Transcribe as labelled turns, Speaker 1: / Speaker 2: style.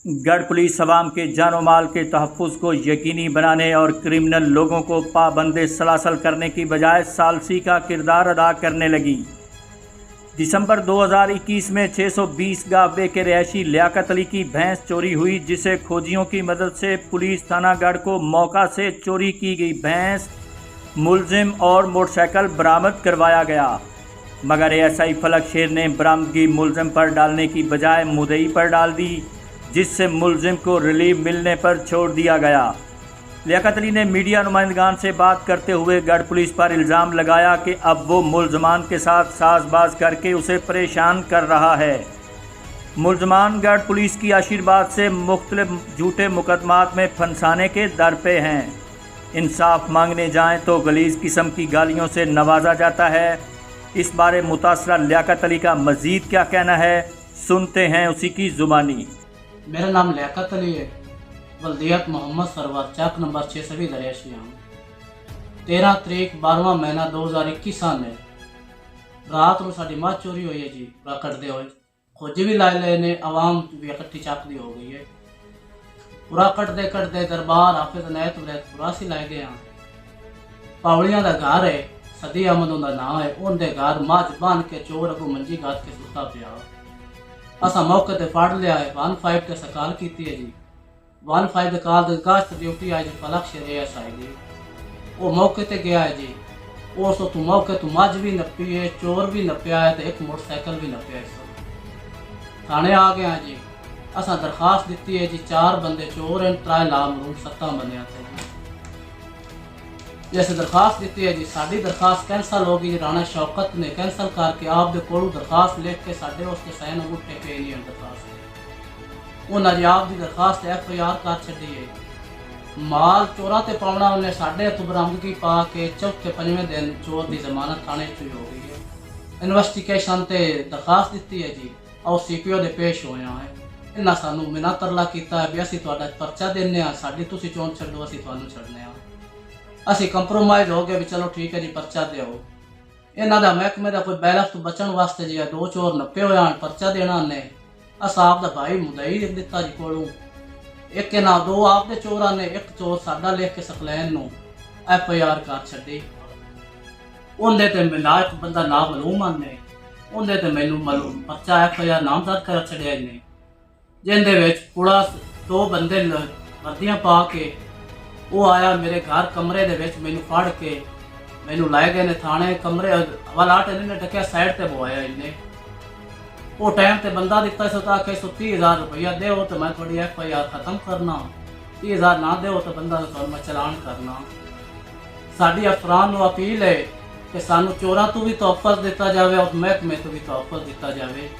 Speaker 1: गढ़ पुलिस अवाम के जानो माल के तहफ़्फ़ुज़ को यकीनी बनाने और क्रिमिनल लोगों को पाबंद सलासल करने की बजाय सालसी का किरदार अदा करने लगी। दिसंबर 2021 में 620 गावबे के रहायशी लियाकत अली की भैंस चोरी हुई, जिसे खोजियों की मदद से पुलिस थाना गढ़ को मौका से चोरी की गई भैंस, मुलजिम और मोटरसाइकिल बरामद करवाया गया। मगर एएसआई फलक शेर ने बरामदगी मुलजिम पर डालने की बजाय मुद्दई पर डाल दी, जिससे मुलजिम को रिलीफ मिलने पर छोड़ दिया गया। लियाकत अली ने मीडिया नुमाइंदगान से बात करते हुए गढ़ पुलिस पर इल्ज़ाम लगाया कि अब वो मुलजमान के साथ साजबाज करके उसे परेशान कर रहा है। मुलजमान गढ़ पुलिस की आशीर्वाद से मुख्तलिफ झूठे मुकदमात में फंसाने के दर पे हैं। इंसाफ मांगने जाएं तो गलीज़ किस्म की गालियों से नवाजा जाता है। इस बारे मुतासरा लियाकत अली का मज़ीद क्या कहना है, सुनते हैं उसी की ज़ुबानी।
Speaker 2: मेरा नाम लियाकत अली है। बल्दियत मोहम्मद सरवर चक नंबर 6 सभी दरियाशी हूँ। 13 तरीक 12वां महीना 2021 साल में रात को साड़ी मझ चोरी हुई है जी। पूरा कटते हुए खोजी भी लाई ले ने, आवाम भी इकट्ठी चाकदी हो गई है। पूरा कटते कटते दरबार हाफिज नैत पूरा सी लाई गए। पावलियां का घर है, सदी अहमद उनका नाम है। उनके घर मझ बन के चोर अगू मंजी गात के सुता पिया। असा मौके ते फड़ लिया है। 15 के सकाल की है जी। 15 काल गश्त ड्यूटी आई जी फलक शेर एएसआई जी। वो मौके ते गया है जी। उस तो मौके तो मझ भी नपी है, चोर भी नपया है, तो एक मोटरसाइकिल भी नपया है। थाने आ गया जी। असा दरखास्त दी है जी। 4 बंदे चोर हैं, 3 लामरूम 7 बंदे आते हैं। जैसे दरखास्त दी है जी, साड़ी दरखास्त कैंसल होगी जी। राणा शौकत ने कैंसल करके आप दे कोल दरखास्त लिख के साढ़े उसके साइन अंगूठे पे नहीं है दरखास्त। उन्हें आप की दरखास्त FIR कर छी है। माल चोरा ते पाउना उन्हें साढ़े हथ बरामदगी पा के चौथे 5वें दिन चोर की जमानत थाने च हो गई है। इन्वेस्टिगेशन ते दरखास्त दी है जी। और CPO दे पेश होया है। इन्हें सानू मिना तरला किया भी असी तुहाडा परचा देने, साड़ी तुसी चोन छड्डो, असी तुहानू छड्डने। असी कंप्रोमाइज हो गए भी चलो ठीक है जी, परचा दो। इन्हों का महकमे का कोई बैलेंस तो बचन वास्ते जी 2 चोर नपे हुए हैं, परचा देना ने। असा आप भाई मुदई लिख दिता जी कोलों। एक ना 2 आपके चोर ने, एक चोर साडा लिख के सकलैन नू FIR कर छड्डी। उनदे ते मिला एक बंदा ना मालूम ने, उनदे ते मैनू मालूम परचा FIR नाम दर्ज कर छड्डिया ने। जिंदे विच पुलिस 2 बंदे वर्दियां पा के वो आया मेरे घर कमरे दे विच, मैनू फड़ के मैनू लाए गए ने थाने। कमरे वालाट इन्हें डकिया साइड ते बोया इन्हें। वो टाइम ते बंदा दिता सता के 30,000 रुपया दो तो मैं थोड़ी FIR खत्म करना, 30,000 ना दो तो बंदा तो मैं चलान करना। साड़ी अफरान को अपील है कि सानू चोरा तो भी तोहफा दिता जाए और महकमे तो भी तोहफा दिता जाए।